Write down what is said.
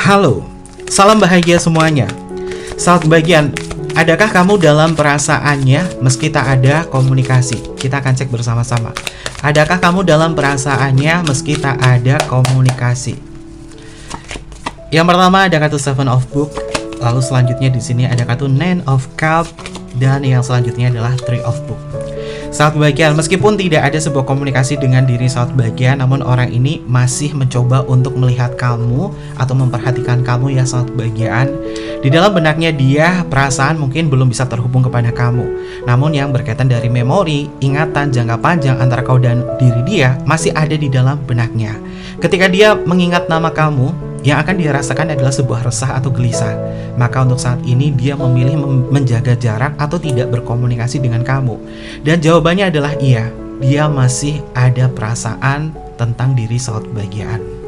Halo, salam bahagia semuanya. Saat bagian, adakah kamu dalam perasaannya meski tak ada komunikasi? Kita akan cek bersama-sama. Adakah kamu dalam perasaannya meski tak ada komunikasi? Yang pertama ada kartu Seven of Book, lalu selanjutnya di sini ada kartu Nine of Cup, dan yang selanjutnya adalah Three of Book. Saat bagian, meskipun tidak ada sebuah komunikasi dengan diri saat bagian, namun orang ini masih mencoba untuk melihat kamu atau memperhatikan kamu ya saat bagian. Di dalam benaknya dia, perasaan mungkin belum bisa terhubung kepada kamu. Namun yang berkaitan dari memori, ingatan jangka panjang antara kau dan diri dia masih ada di dalam benaknya. Ketika dia mengingat nama kamu, yang akan dia rasakan adalah sebuah resah atau gelisah. Maka untuk saat ini dia memilih menjaga jarak atau tidak berkomunikasi dengan kamu. Dan jawabannya adalah iya, dia masih ada perasaan tentang diri saat bagian.